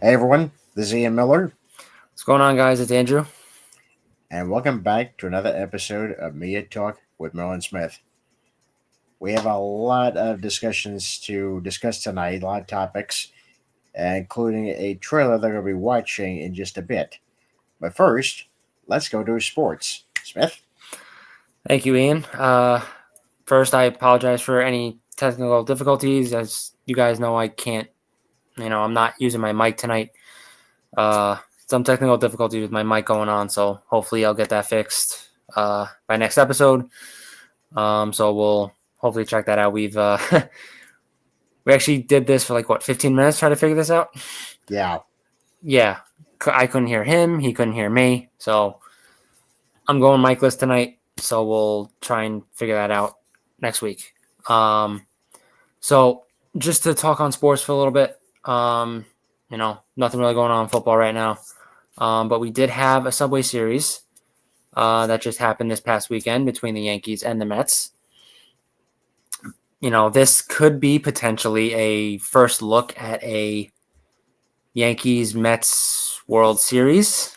Hey everyone, this is Ian Miller, What's going on, guys? It's Andrew. and welcome back to another episode of Media Talk with Merlin Smith. We have a lot of discussions to discuss tonight, a lot of topics, including a trailer that we'll be watching in just a bit. But first, let's go to sports. Smith? Thank you, Ian. First, I apologize for any technical difficulties. As you guys know, I can't, I'm not using my mic tonight. Some technical difficulties with my mic going on, so hopefully I'll get that fixed by next episode. So we'll hopefully check that out. We actually did this for 15 minutes trying to figure this out. Yeah. Yeah, I couldn't hear him. He couldn't hear me. So I'm going micless tonight. So we'll try and figure that out next week. So just to talk on sports for a little bit, nothing really going on in football right now. But we did have a Subway Series that just happened this past weekend between the Yankees and the Mets. This could be potentially a first look at a Yankees-Mets World Series,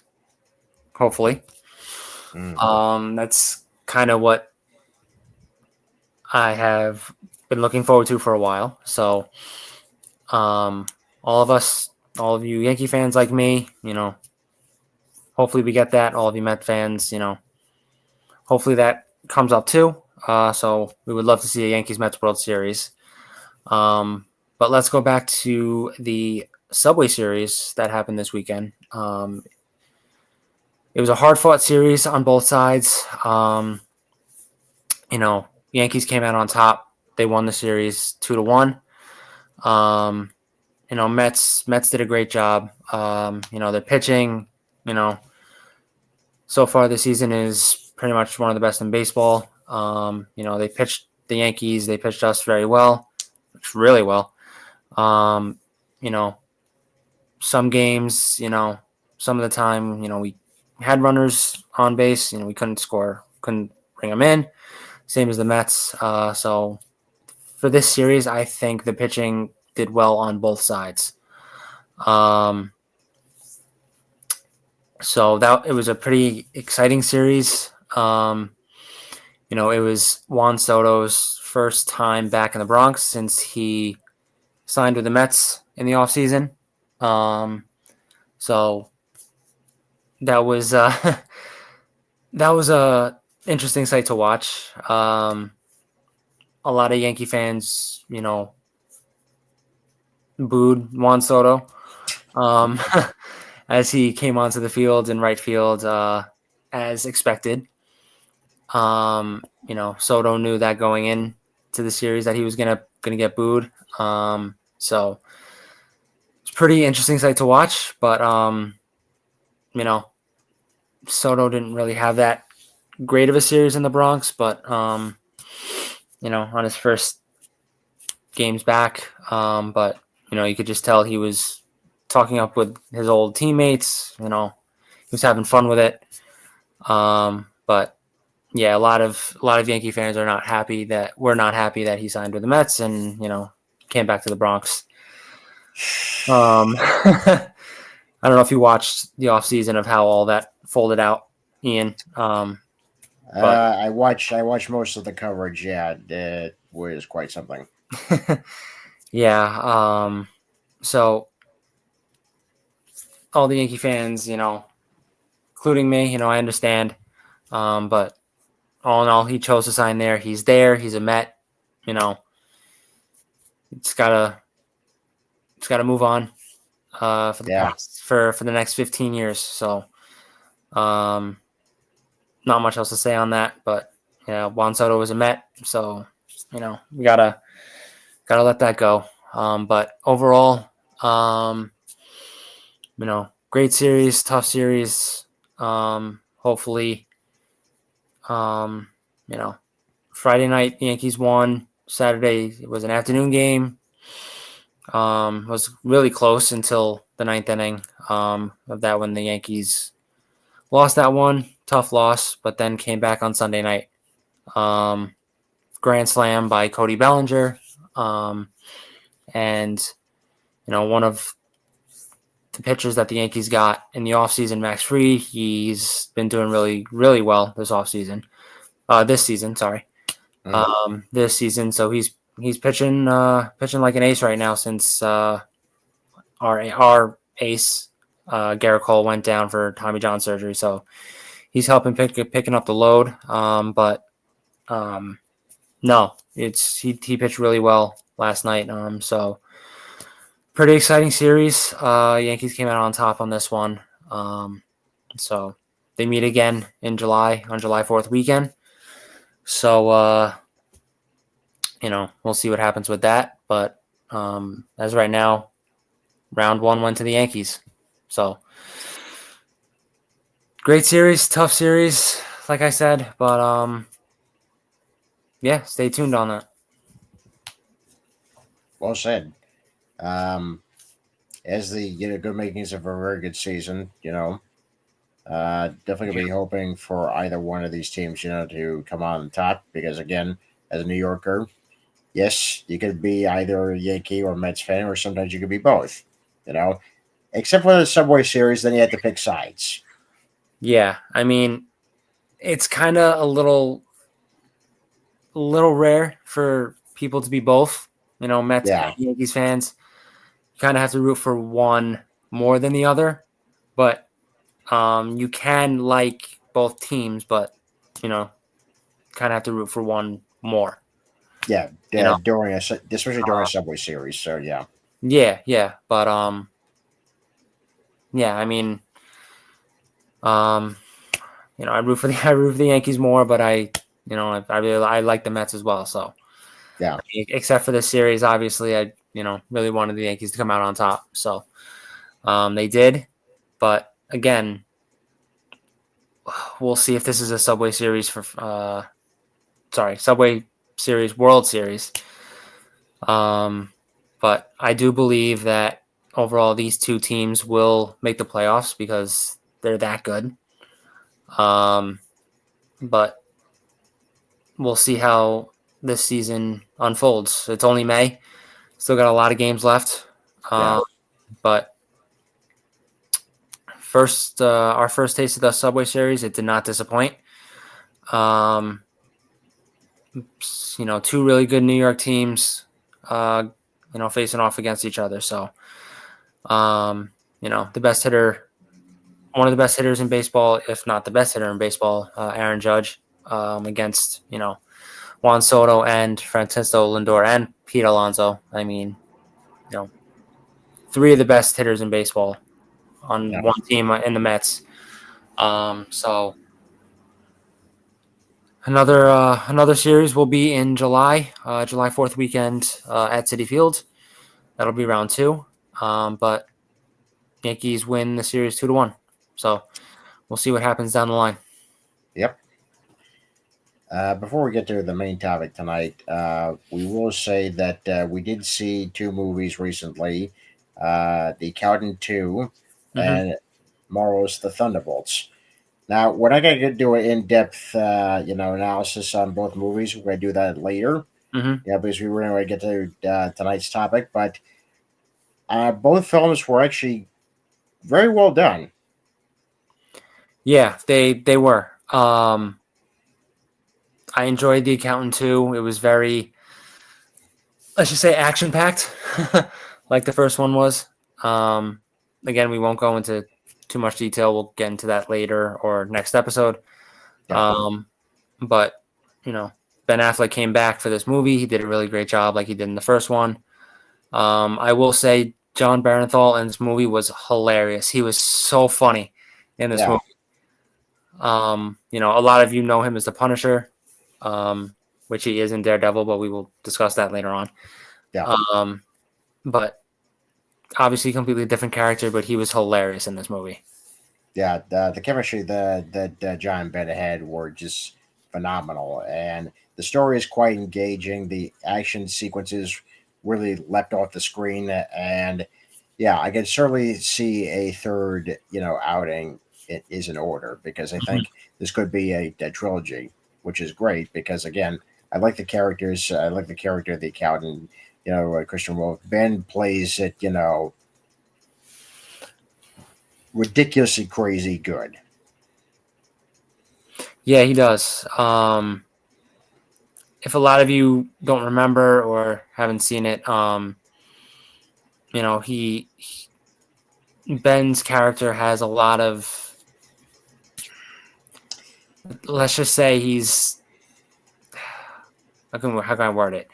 hopefully. That's kind of what I have been looking forward to for a while. So, all of you Yankee fans like me, hopefully we get that. All of you Met fans, hopefully that comes up too. So we would love to see a Yankees Mets World Series. But let's go back to the Subway Series that happened this weekend. It was a hard fought series on both sides. Yankees came out on top. They won the series 2-1. Mets did a great job. Their pitching, so far this season is pretty much one of the best in baseball. They pitched the Yankees, they pitched us very well, really well. You know, some games, some of the time, we had runners on base, we couldn't score, couldn't bring them in. Same as the Mets. So for this series, I think the pitching did well on both sides. So that it was a pretty exciting series. It was Juan Soto's first time back in the Bronx since he signed with the Mets in the offseason. So that was that was a interesting sight to watch. A lot of Yankee fans, booed Juan Soto as he came onto the field in right field, as expected. Soto knew that going in to the series that he was gonna get booed. So it's pretty interesting sight to watch. But Soto didn't really have that great of a series in the Bronx. But on his first games back, but you could just tell he was talking up with his old teammates. He was having fun with it. But yeah, a lot of Yankee fans are not happy that he signed with the Mets and came back to the Bronx. I don't know if you watched the offseason of how all that folded out, Ian. But I watched most of the coverage. Yeah, it was quite something. yeah, so all the Yankee fans, including me, I understand. But all in all, he chose to sign there. He's there. He's a Met. It's gotta move on for the Yeah. past for the next 15 years. So, not much else to say on that. But yeah, Juan Soto was a Met, so we gotta let that go. But overall, great series, tough series. Hopefully, um, you know, Friday night the Yankees won. Saturday it was an afternoon game. Was really close until the ninth inning of that when the Yankees lost that one. Tough loss, but then came back on Sunday night. Grand slam by Cody Bellinger. And one of the pitchers that the Yankees got in the offseason. Max Fried, he's been doing really, really well this offseason. This season, sorry. Mhm. This season. So he's pitching pitching like an ace right now since our ace Garrett Cole went down for Tommy John surgery. So he's helping picking up the load. But no, he pitched really well last night. So pretty exciting series. Yankees came out on top on this one. So they meet again in July on July 4th weekend. So we'll see what happens with that. But as right now, round one went to the Yankees. So great series, tough series, like I said. But yeah, stay tuned on that. Well said. Um, as the good makings of a very good season, definitely gonna be hoping for either one of these teams, to come on top because again, as a New Yorker, yes, you could be either a Yankee or Mets fan, or sometimes you could be both. You know, except for the Subway Series, then you have to pick sides. Yeah, I mean, it's kind of a little rare for people to be both. Mets and Yeah, Yankees fans. You kind of have to root for one more than the other, but you can like both teams, but you know, kind of have to root for one more. yeah, You know, especially during a Subway Series. So yeah, yeah, but yeah. I mean, um, I root for the I root for the Yankees more, but I like the Mets as well. So yeah, except for this series, obviously, I really wanted the Yankees to come out on top. So they did, but again, we'll see if this is a Subway Series Subway Series World Series. But I do believe that overall these two teams will make the playoffs because they're that good. Um, but we'll see how this season unfolds. It's only May, still got a lot of games left. yeah, But our first taste of the Subway Series, it did not disappoint. Um, two really good New York teams, facing off against each other. So, the best hitter, one of the best hitters in baseball, if not the best hitter in baseball, Aaron Judge, against, Juan Soto and Francisco Lindor and Pete Alonso. I mean, you know, three of the best hitters in baseball on yeah, one team in the Mets. So another series will be in July, July 4th weekend at Citi Field. That'll be round two. But Yankees win the series 2-1. So we'll see what happens down the line. yep. Before we get to the main topic tonight, we will say that we did see two movies recently, The Accountant 2 Mm-hmm. and Morrow's The Thunderbolts. Now, we're not going to do an in-depth, analysis on both movies. We're going to do that later, Mm-hmm. because we were going to get to tonight's topic. But both films were actually very well done. Yeah, they were. I enjoyed The Accountant too. It was very, let's just say, action packed, like the first one was. Um, Again, we won't go into too much detail. We'll get into that later or next episode. Yeah, Um, but Ben Affleck came back for this movie. He did a really great job, like he did in the first one. I will say, John Barenthal in this movie was hilarious. He was so funny in this yeah, movie. A lot of you know him as the Punisher, which he is in Daredevil, but we will discuss that later on. yeah. Um, but obviously, completely different character, but he was hilarious in this movie. Yeah, the chemistry that John and Ben had were just phenomenal, and the story is quite engaging. The action sequences really leapt off the screen, and yeah, I can certainly see a third, outing it is in order because I Mhm. think this could be a trilogy, which is great because again, I like the characters. I like the character of the accountant. Christian Wolf. Ben plays it, ridiculously crazy good. Yeah, he does. If a lot of you don't remember or haven't seen it, he Ben's character has a lot of. Let's just say he's. How can I word it?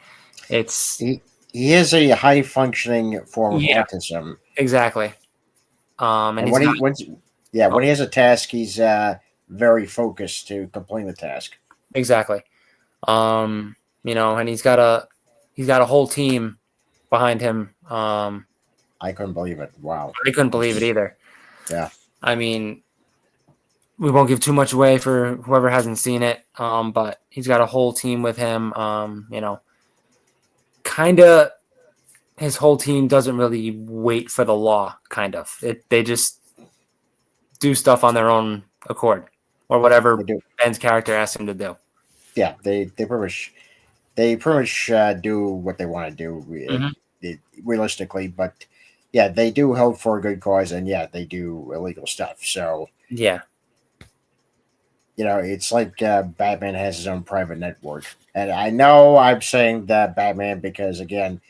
It's He is a high functioning form of yeah, autism, exactly. And and he's got when he has a task, he's very focused to complete the task. exactly. And he's got a whole team behind him. I couldn't believe it. Wow. I couldn't believe it either. Yeah, I mean, we won't give too much away for whoever hasn't seen it. But he's got a whole team with him. Kind of his whole team doesn't really wait for the law. Kind of they just do stuff on their own accord or they whatever do. Ben's character asks him to do. Yeah, they pretty much do what they want to do Hmm. realistically, but yeah, they do help for a good cause, and yeah, they do illegal stuff. So Yeah, it's like Batman has his own private network, and I know I'm saying that Batman because again,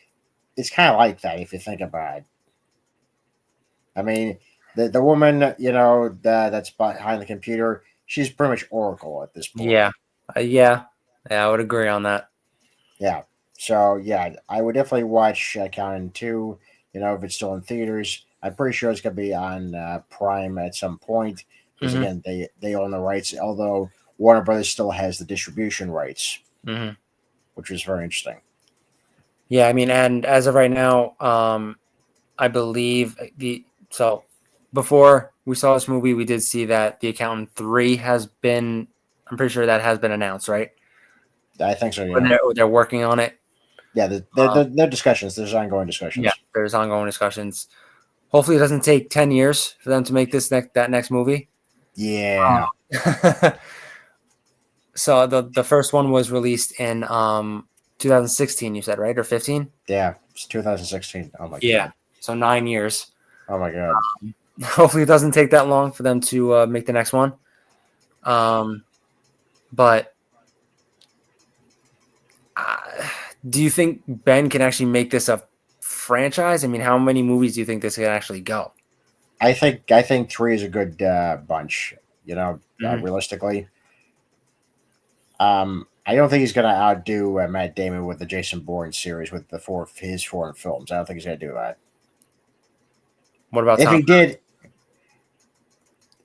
it's kind of like that if you think about it. I mean, the woman that's behind the computer, she's pretty much Oracle at this point. yeah, yeah, yeah. I would agree on that. Yeah. So yeah, I would definitely watch Counting Two. If it's still in theaters, I'm pretty sure it's gonna be on Prime at some point because Hmm. again, they own the rights. Although Warner Brothers still has the distribution rights, Hmm. which is very interesting. Yeah, I mean, and as of right now, I believe before we saw this movie, we did see that The Accountant 3 has been. I'm pretty sure that has been announced, right? I think so. Or Yeah. they're working on it. Yeah. Um, The discussions. There's ongoing yeah, discussions. there's ongoing discussions. Hopefully, it doesn't take 10 years for them to make that next movie. Yeah. So the first one was released in 2016. You said right or 15? Yeah. It's 2016. Oh my Yeah. god. So 9 years. Oh my god. Hopefully, it doesn't take that long for them to make the next one. Um, but uh, do you think Ben can actually make this a franchise? I mean, how many movies do you think this can actually go? I think three is a good bunch. Hmm. Realistically, I don't think he's gonna outdo Matt Damon with the Jason Bourne series with the his foreign films. I don't think he's gonna do that. What about If Tom? he did,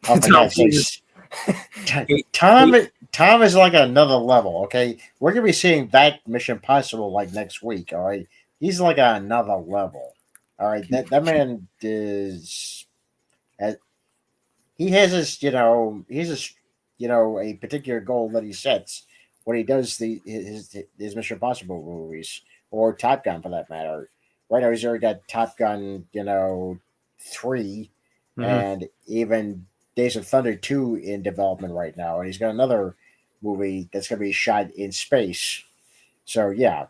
oh for Tom God's Cruise? sakes, Eight- Tom eight- Tom is like another level. Okay, we're gonna be seeing that Mission Possible like next week. All right, he's like on another level. All right, that man is. uh, He has his, he's a particular goal that he sets when he does his Mission Impossible movies or Top Gun for that matter. Right now, he's already got Top Gun, 3, Mhm. and even Days of Thunder 2 in development right now, and he's got another movie that's going to be shot in space. So yeah,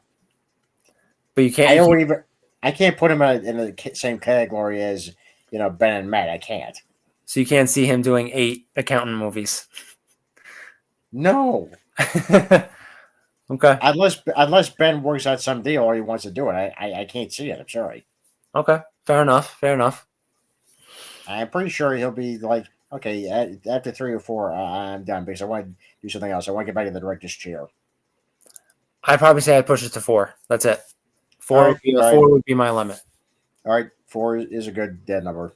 But you can't. I You don't can't. even I can't put him in the same category as Ben and Matt. I can't. So you can't see him doing 8 accountant movies. No, Okay. unless Ben works out some deal or he wants to do it, I can't see it. I'm sorry. Okay. Fair enough. Fair enough. I'm pretty sure he'll be like, okay, after 3 or 4, I'm done because I want to do something else. I want to get back to the director's chair. I'd probably say I'd push it to 4. That's it. All right, all right, 4 would be my limit. all right. 4 is a good dead number.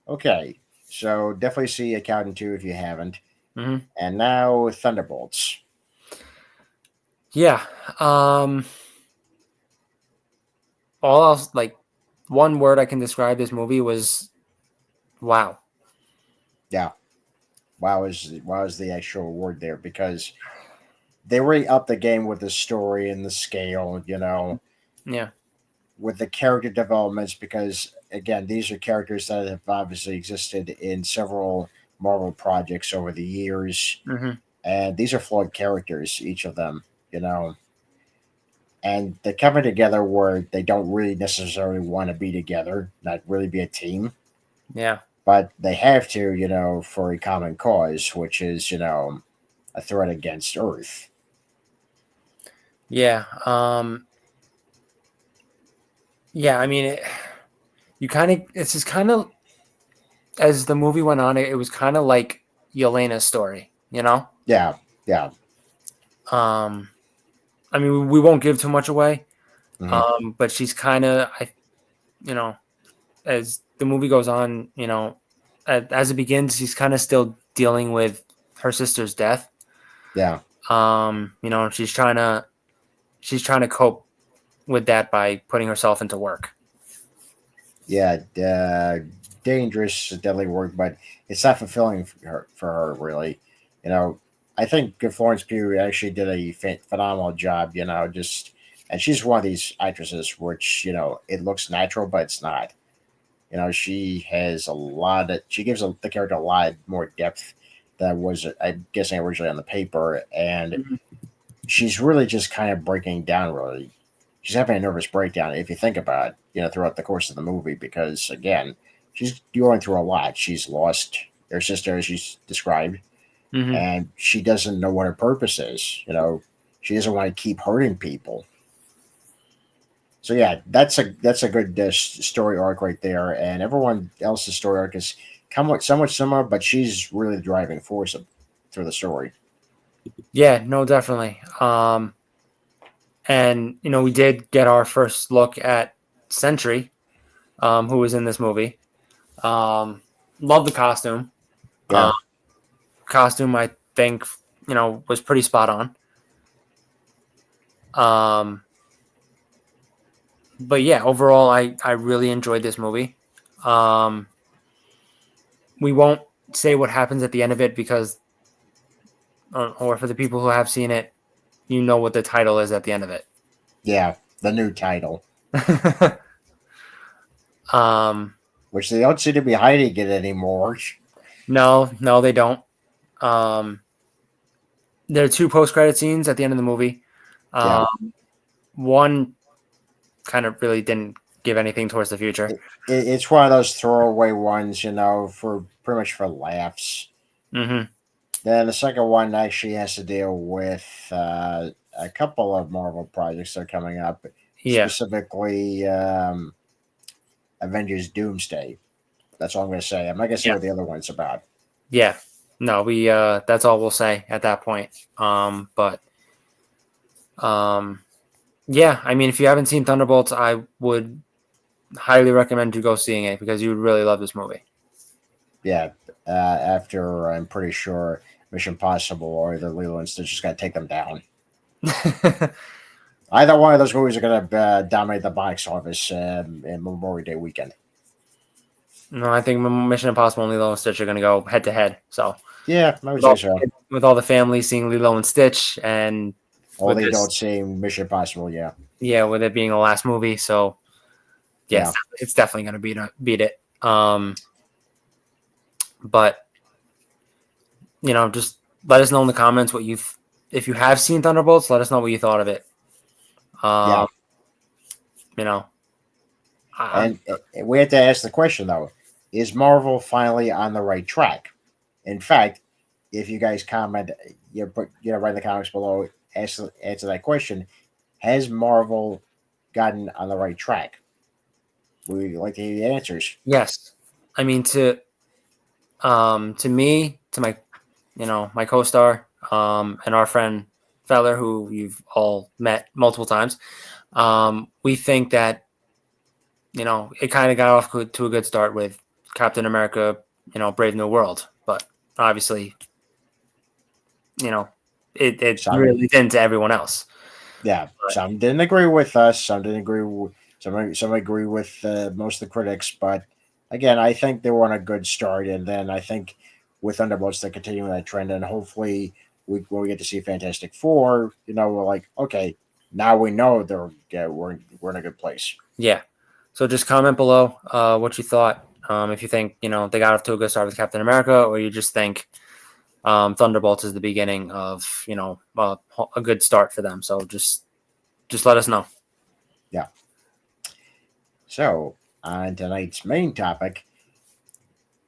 Okay, so definitely see Accountant 2 if you haven't. Hmm. And now Thunderbolts. Yeah. All else, like one word I can describe this movie was wow. Yeah, wow is the actual word there because they really upped the game with the story and the scale. Yeah. With the character developments because again these are characters that have obviously existed in several Marvel projects over the years, Hmm. and these are flawed characters, each of them, you know and they're coming together where they don't really necessarily want to be together, not really be a team. Yeah. but they have to, for a common cause, which is, a threat against Earth. Yeah. Yeah. I mean, it's just kind of, as the movie went on, it was kind of like Yelena's story, you know? Yeah, yeah, Um, I mean, we won't give too much away. hmm But she's kind of, you know, as the movie goes on, as it begins, she's kind of still dealing with her sister's death. yeah, She's trying to cope with that by putting herself into work. yeah. Dangerous, deadly work, but it's not fulfilling for her really. You know, I think Florence Pugh actually did a phenomenal job. Just and she's one of these actresses which it looks natural, but it's not. She has a lot of, she gives the character a lot more depth that was, I'm guessing, originally on the paper. And Mhm. she's really just kind of breaking down, really. She's having a nervous breakdown, if you think about it, throughout the course of the movie, because, again, she's going through a lot. She's lost her sister, as she's described, Mhm. and she doesn't know what her purpose is. She doesn't want to keep hurting people. So yeah, that's a good story arc right there, and everyone else's story arc is somewhat similar, but she's really the driving force through the story. Yeah, no, definitely. And we did get our first look at Sentry, who was in this movie. Love the costume. Um, Yeah, Costume, I think, was pretty spot on. Um, but yeah, overall, I really enjoyed this movie. Um, we won't say what happens at the end of it because, or for the people who have seen it, what the title is at the end of it. yeah, the new title, um, which they don't seem to be hiding it anymore. no, no, they don't. Um, there are two post-credit scenes at the end of the movie. Yeah, Um, One kind of really didn't give anything towards the future. it's one of those throwaway ones, for pretty much for laughs. Hmm. Then the second one actually has to deal with a couple of Marvel projects that are coming up, Yeah, specifically Avengers Doomsday. That's all I'm going to say. I'm not going to say yeah, what the other one's about. yeah. No, we that's all we'll say at that point. But um, yeah, I mean, if you haven't seen Thunderbolts, I would highly recommend you go seeing it because you would really love this movie. Yeah, after I'm pretty sure Mission Possible or the Lilo and Stitch is going to take them down. Either one of those movies are going to dominate the box office in Memorial Day weekend. No, I think Mission Impossible and Lilo and Stitch are going to go head to head. So Yeah, I would with say all, so. with all the families seeing Lilo and Stitch, and All with the this, adults seeing Mission Possible, yeah. yeah, with it being the last movie, so yes, Yeah, it's definitely going to beat it. But just let us know in the comments if you have seen Thunderbolts. Let us know what you thought of it. Um, yeah. you know, I, And we have to ask the question, though, is Marvel finally on the right track? In fact, if you guys comment, write in the comments below, answer that question. Has Marvel gotten on the right track? We like to hear the answers. yes, I mean to me, to my my co-star, and our friend Feller, who you've all met multiple times. We think that it kind of got off to a good start with Captain America, Brave New World, but obviously, you know, it Some, really didn't to everyone else. yeah, But some didn't agree with us. Some didn't agree. Some agree with most of the critics. But again, I think they were on a good start, and then I think with Thunderbolts they're continuing that trend, and hopefully when we get to see Fantastic Four, we're like, okay, now we know we're in a good place. yeah, so just comment below what you thought. If you think they got off to a good start with Captain America, or you just think Thunderbolts is the beginning of a good start for them. So just let us know. Yeah. So on tonight's main topic,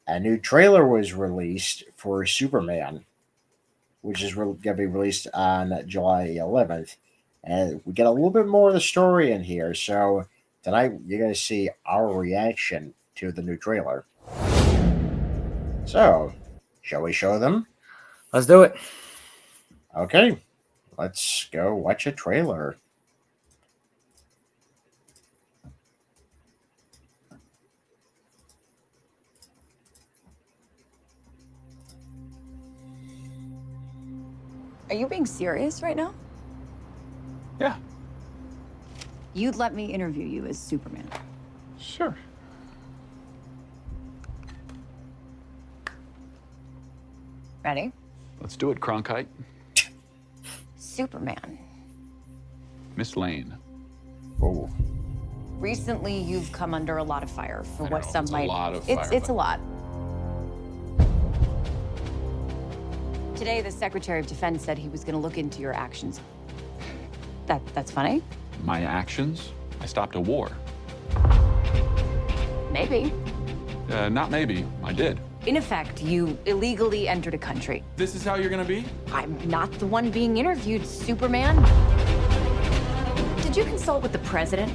A new trailer was released for Superman, which is going to be released on July 11th. And we get a little bit more of the story in here. So tonight, you're going to see our reaction to the new trailer. So, shall we show them? Let's do it. Okay, let's go watch a trailer. Are you being serious right now? Yeah, You'd let me interview you as Superman. sure. Ready? Let's do it, Cronkite. Superman. Miss Lane. Oh, Recently, you've come under a lot of fire for I what know, some it's a might. lot of it's fire, it's a but- lot. Today, the Secretary of Defense said he was going to look into your actions. That's funny. My actions? I stopped a war. Maybe. Not maybe. I did. In effect, you illegally entered a country. This is how you're gonna be? I'm not the one being interviewed, Superman. Did you consult with the president?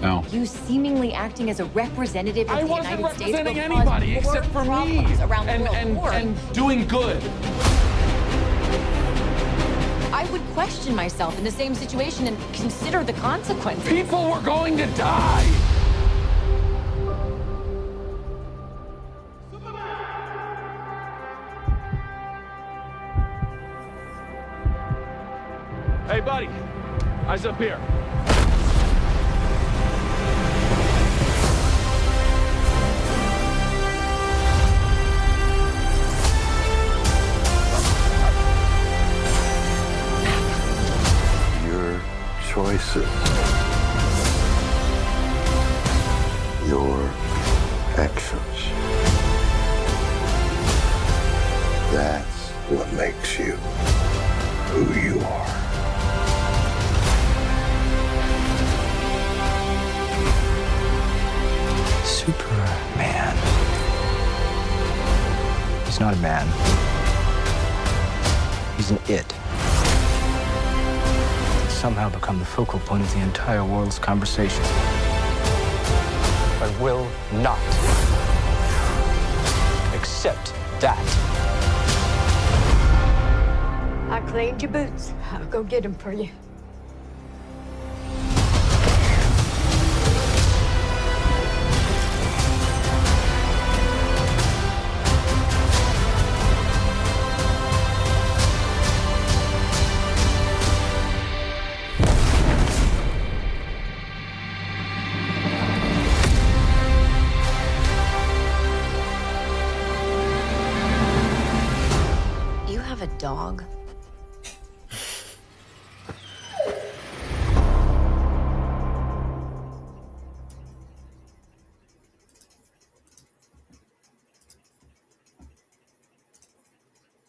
No. You seemingly acting as a representative of I the wasn't United States will representing cause anybody more except for me. problems around the world. And, More. and doing good. I would question myself in the same situation and consider the consequences. People were going to die. Hey, buddy. Eyes up here. Your choices, your actions. That's what makes you who you are. Superman. He's not a man. He's an it. He's somehow become the focal point of the entire world's conversation. I will not accept that. I cleaned your boots. I'll go get them for you. You have a dog?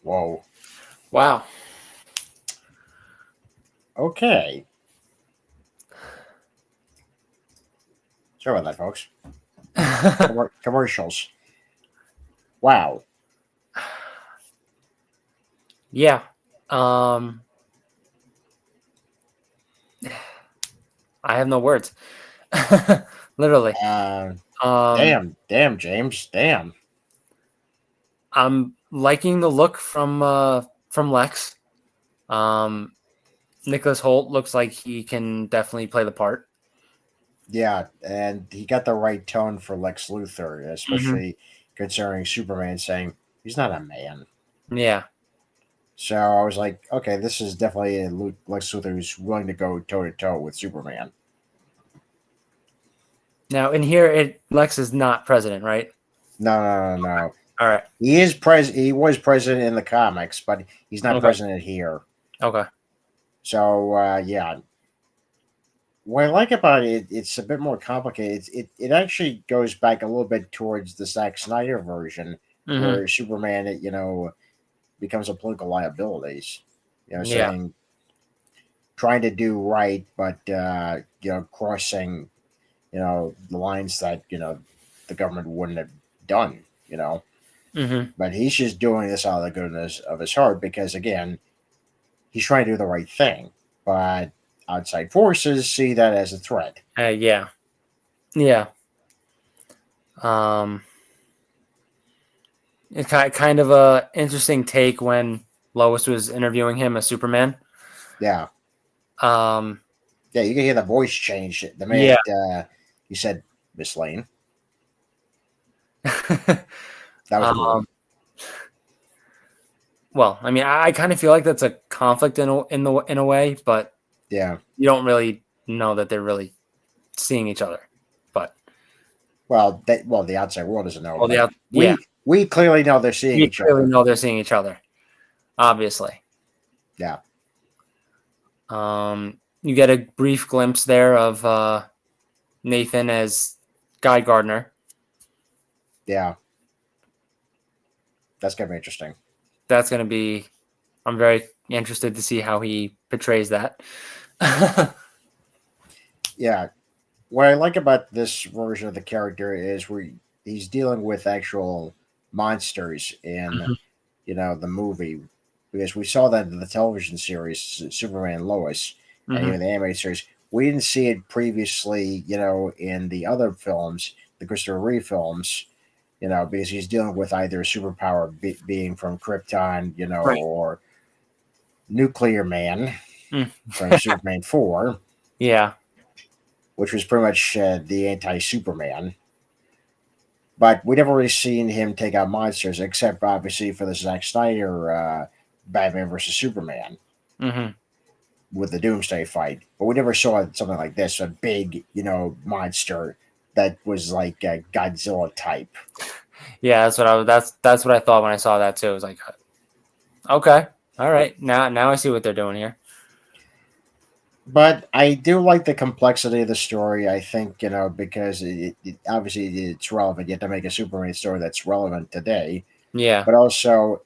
whoa. Wow. Okay. Sorry about that, folks. Commercials. Wow. Yeah. I have no words. Literally. Damn, James. Damn. I'm liking the look from Lex. Nicholas Holt looks like he can definitely play the part. Yeah, and he got the right tone for Lex Luthor, especially concerning Superman saying he's not a man. Yeah. So I was like, okay, this is definitely a Lex Luthor who's willing to go toe to toe with Superman. Now in here, Lex is not president, right? No. All right. He is He was president in the comics, but he's not Okay. president here. Okay. So yeah, what I like about it, it's a bit more complicated. It actually goes back a little bit towards the Zack Snyder version, where Superman, becomes a political liabilities. Yeah. Saying trying to do right, but crossing, the lines that the the government wouldn't have done, you know. Mm-hmm. But he's just doing this out of the goodness of his heart because, again, he's trying to do the right thing. But outside forces see that as a threat. Yeah. Yeah. Um, it's kind of a interesting take when Lois was interviewing him as Superman. Yeah. Um, Yeah, you can hear the voice change the yeah. minute he said Miss Lane. That was cool. um, well, I mean, I kind of feel like that's a conflict in a way, but Yeah. you don't really know that they're really seeing each other. But Well, the outside world doesn't know, well, but yeah, we clearly know they're seeing you each clearly other. know they're seeing each other. Obviously, Yeah. you get a brief glimpse there of Nathan as Guy Gardner. Yeah. That's gonna be interesting. That's going to be. I'm very interested to see how he portrays that. Yeah. What I like about this version of the character is where he's dealing with actual monsters in Mhm. the movie, because we saw that in the television series Superman and Lois, and Mhm. even the animated series. We didn't see it previously, in the other films, the Christopher Reeve films, because he's dealing with either a superpower being from Krypton, Right. or Nuclear Man Mm. from Superman 4, Yeah. which was pretty much the anti Superman. But we never really seen him take out monsters, except obviously for the Zack Snyder Batman versus Superman Hmm. with the Doomsday fight. But we never saw something like this, a big, monster that was like a Godzilla type. Yeah. That's what I thought when I saw that too. It was like, okay, all right, now I see what they're doing here. But I do like the complexity of the story. I think, because obviously it's relevant. You have to make a Superman story that's relevant today. Yeah. But also,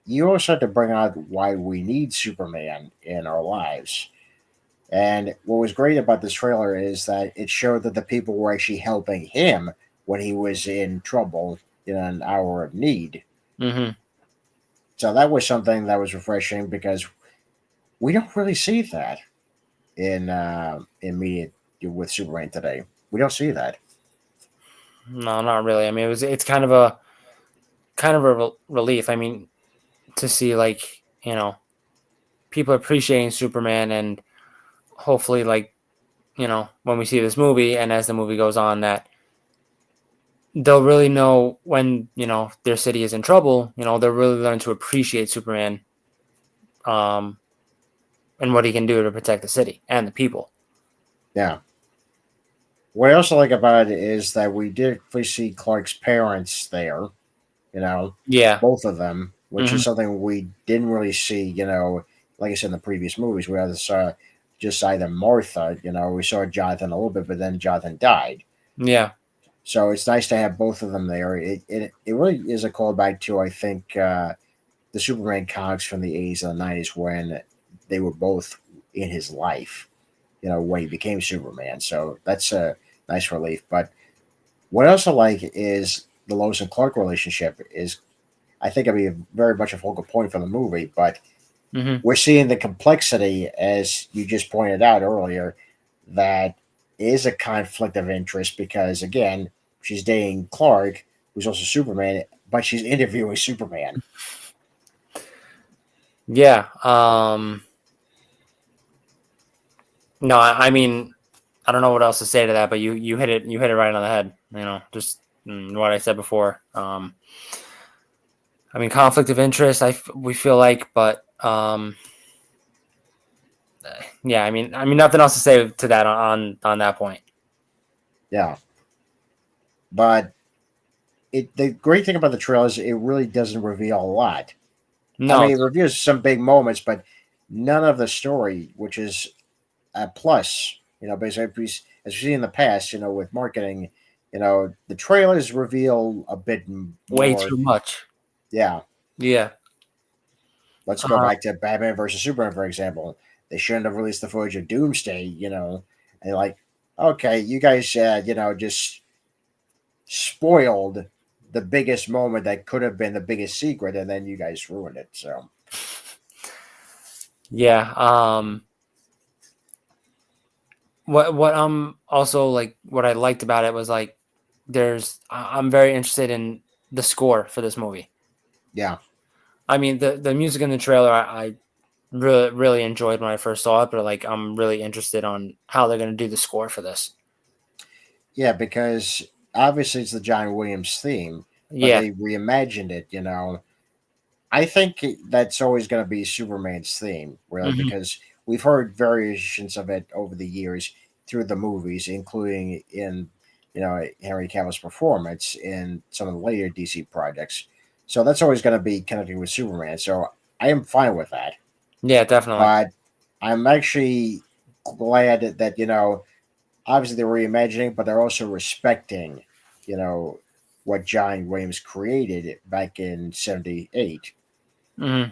you also have to bring out why we need Superman in our lives. And what was great about this trailer is that it showed that the people were actually helping him when he was in trouble in an hour of need. Hmm. So that was something that was refreshing because we don't really see that in media with Superman today. We don't see that. No, not really. I mean, it's kind of a relief. I mean, to see like people appreciating Superman, and hopefully like when we see this movie and as the movie goes on, that they'll really know when their city is in trouble. They'll really learn to appreciate Superman, um, and what he can do to protect the city and the people. Yeah. What I also like about it is that we did see Clark's parents there, you know, Yeah. both of them, which Hmm. is something we didn't really see, like I said in the previous movies. We either saw just either Martha, we saw Jonathan a little bit, but then Jonathan died. Yeah. So it's nice to have both of them there. It really is a callback to, I think, the Superman comics from the 80s and the 90s when they were both in his life, when he became Superman. So that's a nice relief. But what I also like is the Lois and Clark relationship is, I think, it'll be very much a focal point for the movie. But Hmm. we're seeing the complexity, as you just pointed out earlier, that is a conflict of interest because, again, she's dating Clark, who's also Superman, but she's interviewing Superman. Yeah. No, I mean, I don't know what else to say to that, but you hit it right on the head. Just what I said before. I mean, conflict of interest. We feel like, but yeah. I mean, nothing else to say to that on that point. Yeah. But the great thing about the trailer is it really doesn't reveal a lot. I No. mean, it reveals some big moments, but none of the story, which is a plus. Basically, as we see in the past, with marketing, the trailers reveal a bit Way more. too much. Yeah, Yeah. let's go Uh, back to Batman versus Superman, for example. They shouldn't have released the footage of Doomsday, and like, okay, you guys, just spoiled the biggest moment that could have been the biggest secret, and then you guys ruined it. So Yeah. What also like what I liked about it was like I'm very interested in the score for this movie. yeah, I mean the music in the trailer I really enjoyed when I first saw it, but like I'm really interested on how they're gonna do the score for this. yeah, because obviously it's the John Williams theme, but Yeah. they reimagined it. I think that's always going to be Superman's theme, really, Hmm. because we've heard variations of it over the years through the movies, including in Henry Cavill's performance in some of the later DC projects. So that's always going to be connected with Superman. So I am fine with that, Yeah, definitely. but I'm actually glad that obviously they're reimagining, but they're also respecting you know what John Williams created back in '78 Hmm.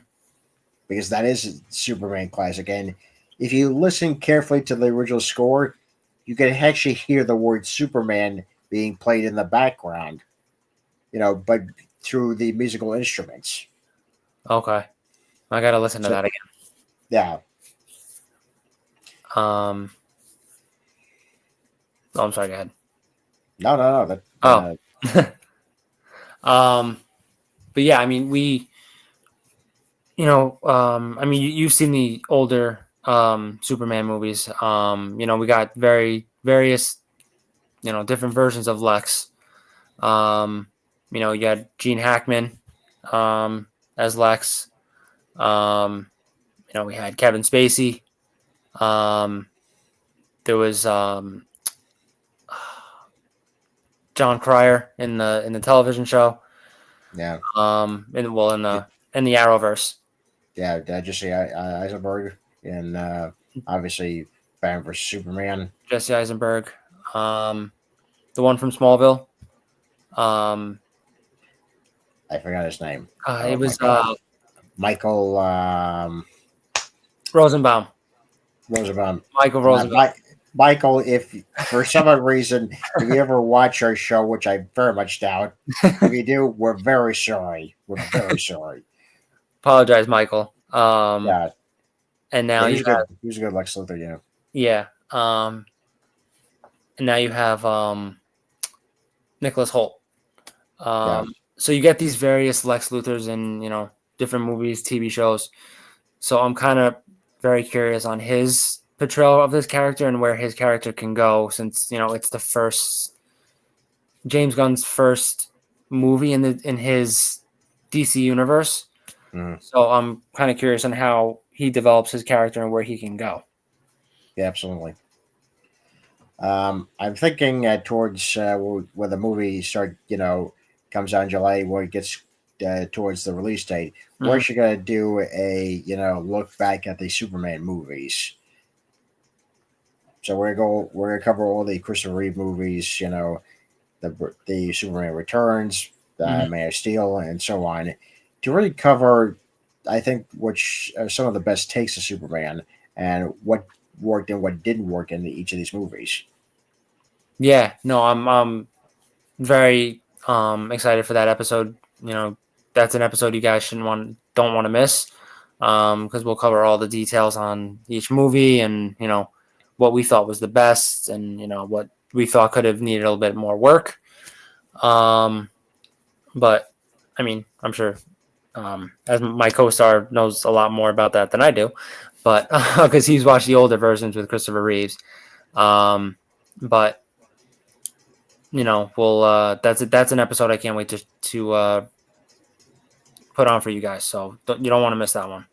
because that is a Superman classic. And if you listen carefully to the original score, you can actually hear the word Superman being played in the background, but through the musical instruments. Okay. I gotta listen to So, that yeah. again. Oh, I'm sorry, go ahead. No, no, no. Oh. um but yeah, I mean I mean you've seen the older Superman movies. We got various, different versions of Lex. You had Gene Hackman as Lex. We had Kevin Spacey. Um, there was John Cryer in the television show. Yeah. In the Arrowverse. Yeah. Jesse Eisenberg and obviously Batman vs Superman. Jesse Eisenberg. The one from Smallville. Um, I forgot his name. it Oh my was God, Michael Rosenbaum. Rosenbaum. Michael Rosenbaum. Michael, if for some odd reason, if you ever watch our show, which I very much doubt, if you do, we're very sorry. We're very sorry. Apologize, Michael. Yeah, And now yeah, you have he was a good Lex Luthor. yeah. And now you have Nicholas Holt. Yeah, So you get these various Lex Luthors in different movies, TV shows. So I'm kind of very curious on his portrayal of this character and where his character can go, since it's the first James Gunn's first movie in his DC universe. mhm. So I'm kind of curious on how he develops his character and where he can go. Yeah, absolutely. I'm thinking towards where the movie comes out in July, where it gets towards the release date. We're Mhm. actually going to do a look back at the Superman movies. So we're gonna cover all the Christopher Reeve movies. The Superman Returns, Mhm. Man of Steel, and so on, to really cover, I think, which are some of the best takes of Superman and what worked and what didn't work in each of these movies. Yeah, no, I'm very excited for that episode. That's an episode you guys don't want to miss, because we'll cover all the details on each movie and what we thought was the best and what we thought could have needed a little bit more work. Um, but I mean, I'm sure as my co-star knows a lot more about that than I do, but because he's watched the older versions with Christopher Reeves. But we'll that's an episode I can't wait to put on for you guys. So you don't want to miss that one.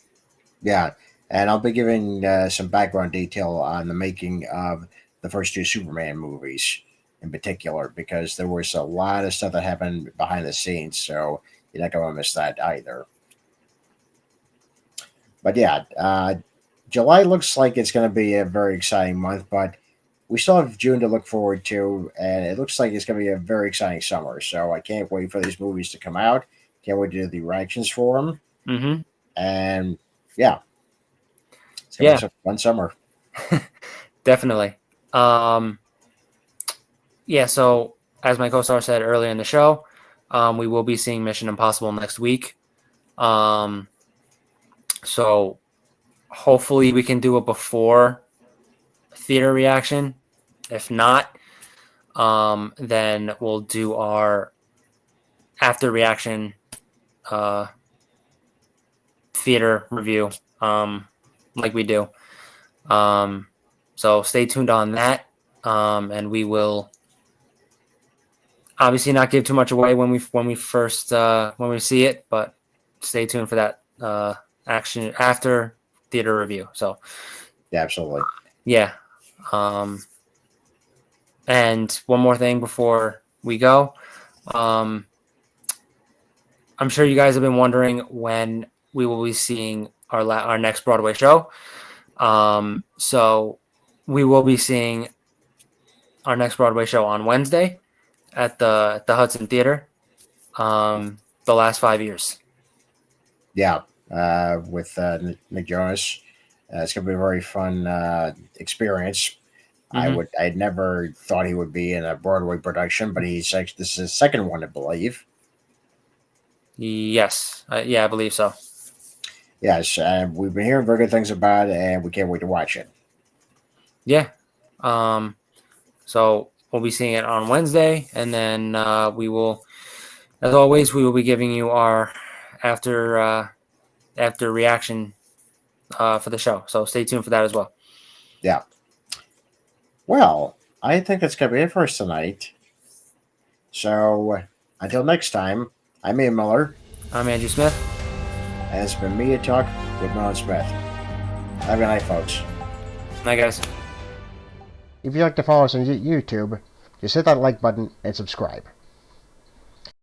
Yeah, and I'll be giving some background detail on the making of the first two Superman movies in particular, because there was a lot of stuff that happened behind the scenes, so you're not going to miss that either. But yeah, July looks like it's going to be a very exciting month, but we still have June to look forward to, and it looks like it's going to be a very exciting summer. So I can't wait for these movies to come out. Can't wait to do the reactions for them, Mm-hmm. and yeah, it's going Yeah, to be a fun summer. definitely. Yeah, so as my co-star said earlier in the show, we will be seeing Mission Impossible next week. So hopefully we can do it before theater reaction. If not, then we'll do our after reaction theater review, like we do. So stay tuned on that, and we will obviously not give too much away when we first when we see it, but stay tuned for that action after theater review. So Yeah, absolutely. yeah. And one more thing before we go. I'm sure you guys have been wondering when we will be seeing our next Broadway show. So we will be seeing our next Broadway show on Wednesday at the Hudson Theater. The last 5 years. Yeah, with Nick Jonas. It's going to be a very fun experience. Mhm. I never thought he would be in a Broadway production, but this is his second one, I believe. Yes. Yeah, I believe so. Yes, we've been hearing very good things about it, and we can't wait to watch it. Yeah. So we'll be seeing it on Wednesday, and then we will, as always, we will be giving you our after reaction for the show. So stay tuned for that as well. Yeah. Well, I think that's going to be it for us tonight. So until next time, I'm Ian Miller, I'm Andrew Smith. and it's been Media Talk with Merlin Smith. Have a good night, folks. Night, guys. If you'd like to follow us on YouTube, just hit that like button and subscribe.